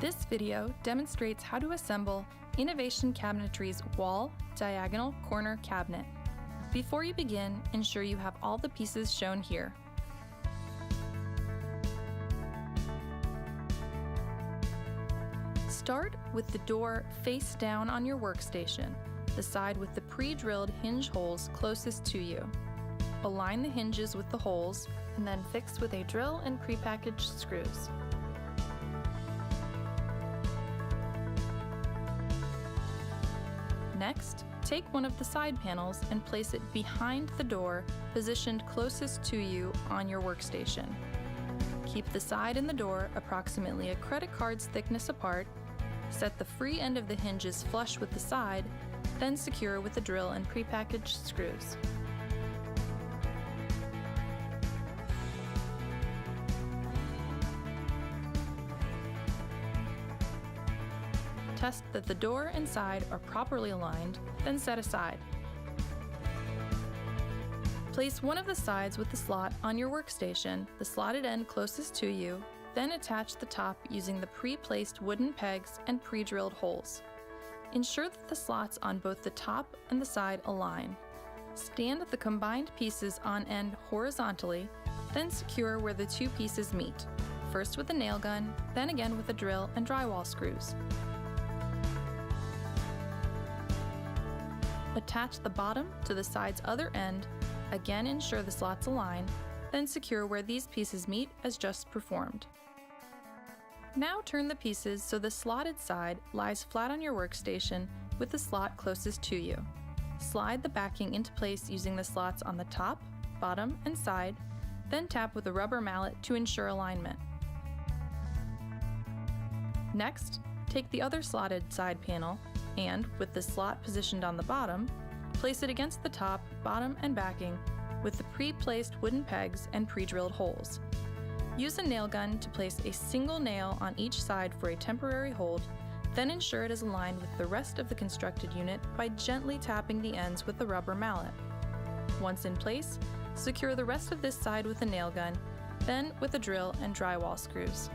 This video demonstrates how to assemble Innovation Cabinetry's wall diagonal corner cabinet. Before you begin, ensure you have all the pieces shown here. Start with the door face down on your workstation, the side with the pre-drilled hinge holes closest to you. Align the hinges with the holes and then fix with a drill and prepackaged screws. Next, take one of the side panels and place it behind the door, positioned closest to you on your workstation. Keep the side and the door approximately a credit card's thickness apart. Set the free end of the hinges flush with the side, then secure with the drill and prepackaged screws. Test that the door and side are properly aligned, then set aside. Place one of the sides with the slot on your workstation, the slotted end closest to you, then attach the top using the pre-placed wooden pegs and pre-drilled holes. Ensure that the slots on both the top and the side align. Stand the combined pieces on end horizontally, then secure where the two pieces meet, first with a nail gun, then again with a drill and drywall screws. Attach the bottom to the side's other end, again ensure the slots align, then secure where these pieces meet as just performed. Now turn the pieces so the slotted side lies flat on your workstation with the slot closest to you. Slide the backing into place using the slots on the top, bottom, and side, then tap with a rubber mallet to ensure alignment. Next, take the other slotted side panel and, with the slot positioned on the bottom, place it against the top, bottom, and backing with the pre-placed wooden pegs and pre-drilled holes. Use a nail gun to place a single nail on each side for a temporary hold, then ensure it is aligned with the rest of the constructed unit by gently tapping the ends with the rubber mallet. Once in place, secure the rest of this side with a nail gun, then with a drill and drywall screws.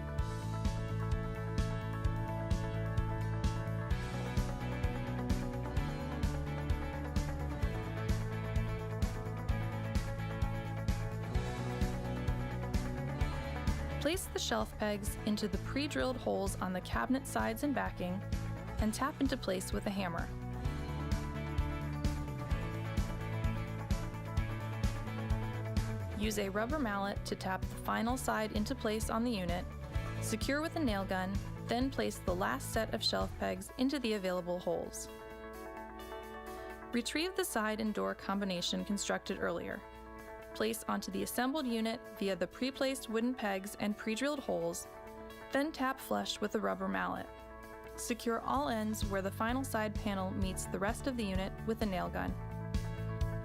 Place the shelf pegs into the pre-drilled holes on the cabinet sides and backing, and tap into place with a hammer. Use a rubber mallet to tap the final side into place on the unit, secure with a nail gun, then place the last set of shelf pegs into the available holes. Retrieve the side and door combination constructed earlier. Place onto the assembled unit via the pre-placed wooden pegs and pre-drilled holes, then tap flush with a rubber mallet. Secure all ends where the final side panel meets the rest of the unit with a nail gun.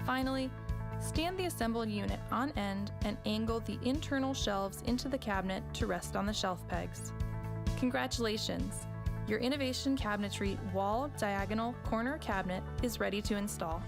Finally, stand the assembled unit on end and angle the internal shelves into the cabinet to rest on the shelf pegs. Congratulations! Your Innovation Cabinetry wall diagonal corner cabinet is ready to install.